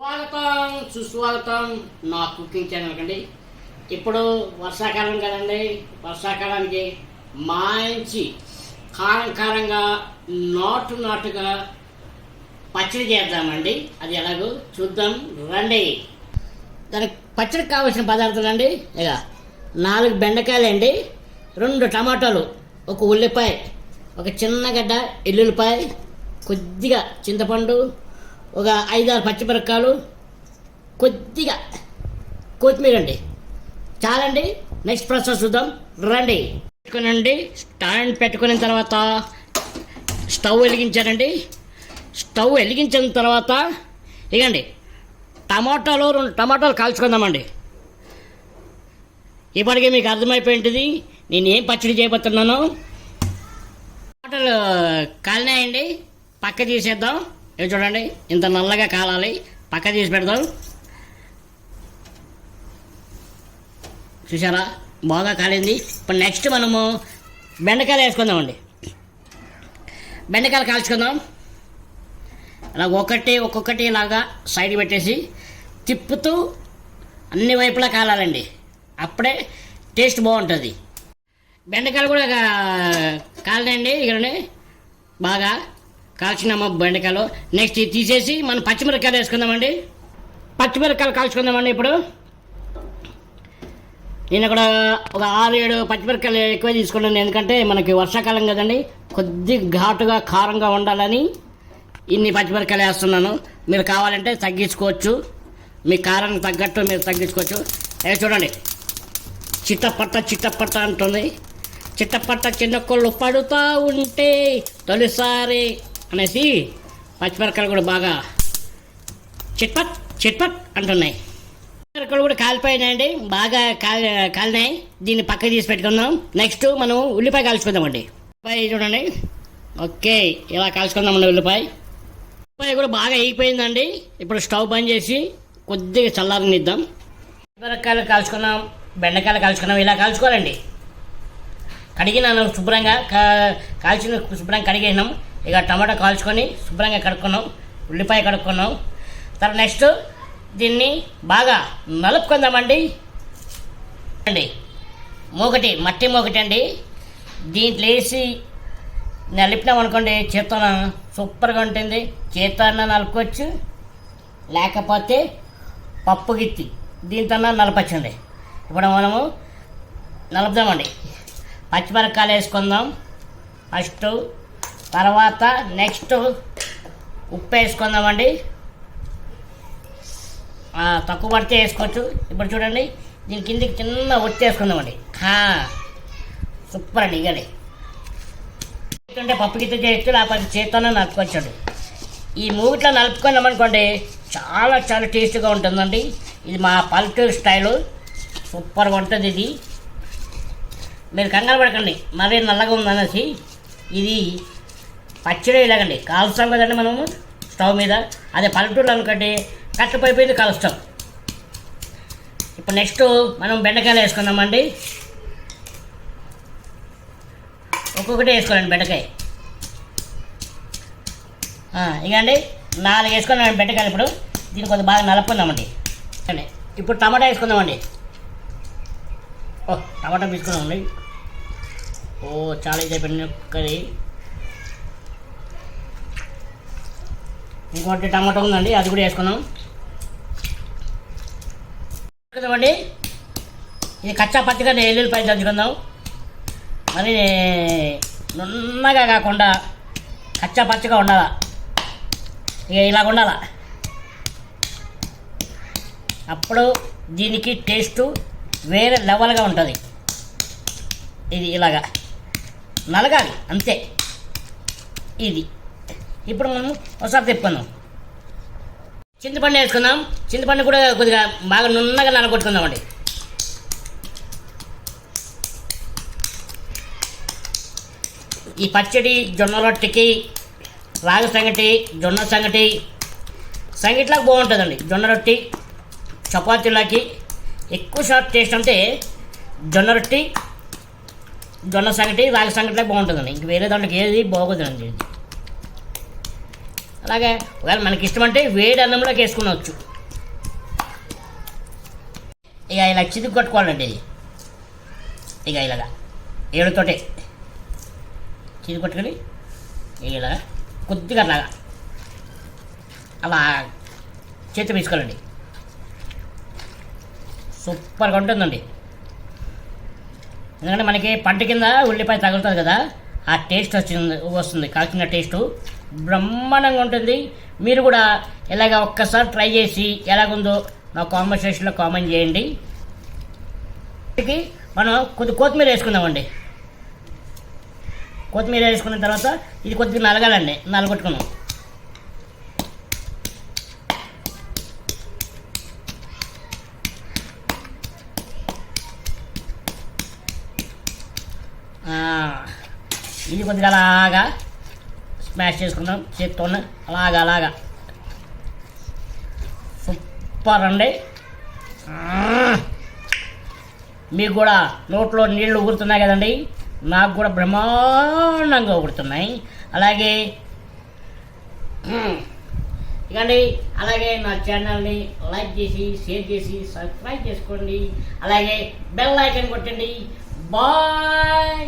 స్వాగతం సుస్వాగతం నా కుకింగ్ ఛానల్ కండి. ఇప్పుడు వర్షాకాలం కదండి. వర్షాకాలానికి మంచి కారంగా నాటుగా పచ్చడి చేద్దామండి. అది ఎలాగో చూద్దాం రండి. దానికి పచ్చడికి కావాల్సిన పదార్థాలు అండి, ఇక 4 బెండకాయలు అండి, 2 టమాటాలు, 1 ఉల్లిపాయ, ఒక చిన్న గడ్డ ఎల్లుల్లిపాయ, కొద్దిగా చింతపండు, ఒక 5-6 పచ్చిమిరపకాయలు, కొద్దిగా కొత్తిమీర అండి. చాలండి. నెక్స్ట్ ప్రాసెస్ చూద్దాం రండి. పెట్టుకునండి. స్టాండ్ పెట్టుకున్న తర్వాత స్టవ్ వెలిగించానండి. స్టవ్ వెలిగించిన తర్వాత ఇగండి టమాటాలు 2 టమాటాలు కాల్చుకుందామండి. ఇప్పటికే మీకు అర్థమైపోయింది నేను ఏం పచ్చడి చేయబోతున్నాను. టమాటాలు కాలినాయండి, పక్క తీసేద్దాం. ఇవి చూడండి, ఇంత నల్లగా కాలాలి, పక్క తీసి పెడదాం. చూసారా, బాగా కాలింది. ఇప్పుడు నెక్స్ట్ మనము బెండకాయలు వేసుకుందామండి. బెండకాయలు కాల్చుకుందాం. అలా ఒక్కొక్కటి ఇలాగా సైడ్ పెట్టేసి తిప్పుతూ అన్ని వైపులా కాలాలండి. అప్పుడే టేస్ట్ బాగుంటుంది. బెండకాయలు కూడా కాలినాయండి. ఇక్కడ బాగా కాల్చినామా బెండకాయలు. నెక్స్ట్ తీసేసి మనం పచ్చిమిరపకాయలు వేసుకుందామండి. పచ్చిమిరపకాయలు కాల్చుకుందామండి. ఇప్పుడు నేను ఇక్కడ ఒక 6-7 పచ్చిమిరపకాయలు ఎక్కువ తీసుకున్నాను, ఎందుకంటే మనకి వర్షాకాలం కదండి, కొద్ది ఘాటుగా కారంగా ఉండాలని ఇన్ని పచ్చిమిరపకాయలు వేస్తున్నాను. మీరు కావాలంటే తగ్గించుకోవచ్చు, మీ కారానికి తగ్గట్టు మీరు తగ్గించుకోవచ్చు. చూడండి, చిట్టపట్ట అంటుంది. చిట్టపట్ట చిన్నకొళ్ళు పడుతూ ఉంటే తొలిసారి అనేసి పచ్చిమిరపకాయలు కూడా బాగా చిట్పట్ అంటున్నాయి. పచ్చిమిరపకాయలు కూడా కాలిపోయినాయండి, బాగా కాలినాయి. దీన్ని పక్కకి తీసి పెట్టుకుందాం. నెక్స్ట్ మనం ఉల్లిపాయ కాల్చుకుందామండి. ఉల్లిపాయ చూడండి, ఓకే, ఇలా కాల్చుకుందామండి. ఉల్లిపాయ కూడా బాగా అయిపోయిందండి. ఇప్పుడు స్టవ్ బంద్ చేసి కొద్దిగా చల్లారనిద్దాం. పచ్చిమిరపకాయలు కాల్చుకున్నాం, బెండకాయలు కాల్చుకున్నాం. ఇలా కాల్చుకోవాలండి. కడిగినాను శుభ్రంగా, కాల్చిన శుభ్రంగా కడిగేసినాం. ఇక టమాటా కాల్చుకొని శుభ్రంగా కడుక్కున్నాం, ఉల్లిపాయ కడుక్కున్నాం. తర్వాత నెక్స్ట్ దీన్ని బాగా నలుపుకుందామండి. అండి మట్టి మూకటి అండి. దీంట్లో వేసి నలిపినాం అనుకోండి, చేత్తోన సూపర్గా ఉంటుంది. చేత్తోన నలుపుకోవచ్చు, లేకపోతే పప్పు గిత్తి దీంతో నలపచ్చండి. ఇప్పుడు మనము నలుపుదామండి. పచ్చిమిరపకాయలు వేసుకుందాం ఫస్ట్. తర్వాత నెక్స్ట్ ఉప్పు వేసుకుందామండి. తక్కువ పడితే వేసుకోవచ్చు. ఇప్పుడు చూడండి, దీని కిందికి చిన్న ఒత్తి వేసుకుందామండి. సూపర్ అండి. ఇగండి అంటే పప్పు గిత్త చేయొచ్చు, లేకపోతే చేత్తోనే నలుపుకొచ్చాడు. ఈ మూగిట్లో నలుపుకున్నామనుకోండి, చాలా టేస్ట్గా ఉంటుందండి. ఇది మా పల్లెటూరు స్టైలు, సూపర్గా ఉంటుంది. ఇది మీరు కంగారు పడకండి మరీ నల్లగా ఉందనేసి. ఇది పచ్చడి ఇలాగండి కాలుస్తాం కదండి మనము స్టవ్ మీద. అదే పల్లెటూరులో అనుకోండి కట్టపోయిపోయింది కాలుస్తాం. ఇప్పుడు నెక్స్ట్ మనం బెండకాయలు వేసుకుందామండి. ఒక్కొక్కటి వేసుకోండి బెండకాయ. ఇకండి 4 వేసుకున్నామండి బెండకాయలు. ఇప్పుడు దీన్ని కొంచెం బాగా నలుపుకుందామండి. ఇప్పుడు టమాటా వేసుకుందామండి. టమాటా తీసుకుందామండి. చాలా ఇది అయిపోయింది కర్రీ. ఇంకోటి టమాటా ఉందండి, అది కూడా వేసుకుందాం. వేసుకుందామండి. ఇది కచ్చా పచ్చిగా ఎల్లుల్లిపాయ దంచుకుందాం. మరి నున్నగా కాకుండా కచ్చా పచ్చిగా ఉండాలా. ఇక ఇలాగ ఉండాలా. అప్పుడు దీనికి టేస్టు వేరే లెవెల్గా ఉంటుంది. ఇది ఇలాగా నలగాలి అంతే. ఇది ఇప్పుడు మనం ఒకసారి తిప్పుకుందాం. చింతపండు వేసుకుందాం. చింతపండు కూడా కొద్దిగా బాగా నున్నగా నలగొట్టుకుందామండి. ఈ పచ్చడి జొన్న రొట్టెకి, రాగి సంగటి, జొన్న సంగటిలాగా బాగుంటుందండి. జొన్న రొట్టి చపాతీలకి ఎక్కువ టేస్ట్ అంటే జొన్న రొట్టి, జొన్న సంగటి, రాగి సంగటిలాగా బాగుంటుందండి. ఇంక వేరే దాంట్లోకి ఏది బాగోదండి. అలాగే ఒకవేళ మనకి ఇష్టం అంటే వేడి అన్నంలోకి వేసుకునవచ్చు. ఇక ఇలా చిదుగు కొట్టుకోవాలండి. ఇది ఇక ఇలాగా ఏడుతోటే చిదుగు కొట్టుకొని ఇలాగా కొద్దిగా అట్లాగా అలా చేతి తీసుకోవాలండి. సూపర్గా ఉంటుందండి. ఎందుకంటే మనకి పంట కింద ఉల్లిపాయ తగులుతుంది కదా, ఆ టేస్ట్ వస్తుంది. కాల్చిన టేస్టు బ్రహ్మాండంగా ఉంటుంది. మీరు కూడా ఇలాగ ఒక్కసారి ట్రై చేసి ఎలాగుందో నా కామెంట్ సెక్షన్లో కామెంట్ చేయండి. మనం కొత్తిమీర వేసుకుందామండి. కొత్తిమీర వేసుకున్న తర్వాత ఇది కొద్దిగా నలగాలండి. నలగొట్టుకున్నాం. ఇది కొద్దిగా అలాగా స్మాష్ చేసుకుందాం చేత్తో. అలాగా సూపర్ అండి. మీకు కూడా నోట్లో నీళ్లు ఊరుతున్నాయి కదండి, నాకు కూడా బ్రహ్మాండంగా ఊరుతున్నాయి. అలాగే ఇకండి అలాగే నా ఛానల్ని లైక్ చేసి షేర్ చేసి సబ్స్క్రైబ్ చేసుకోండి. అలాగే బెల్ ఐకాన్ కొట్టండి. బాయ్.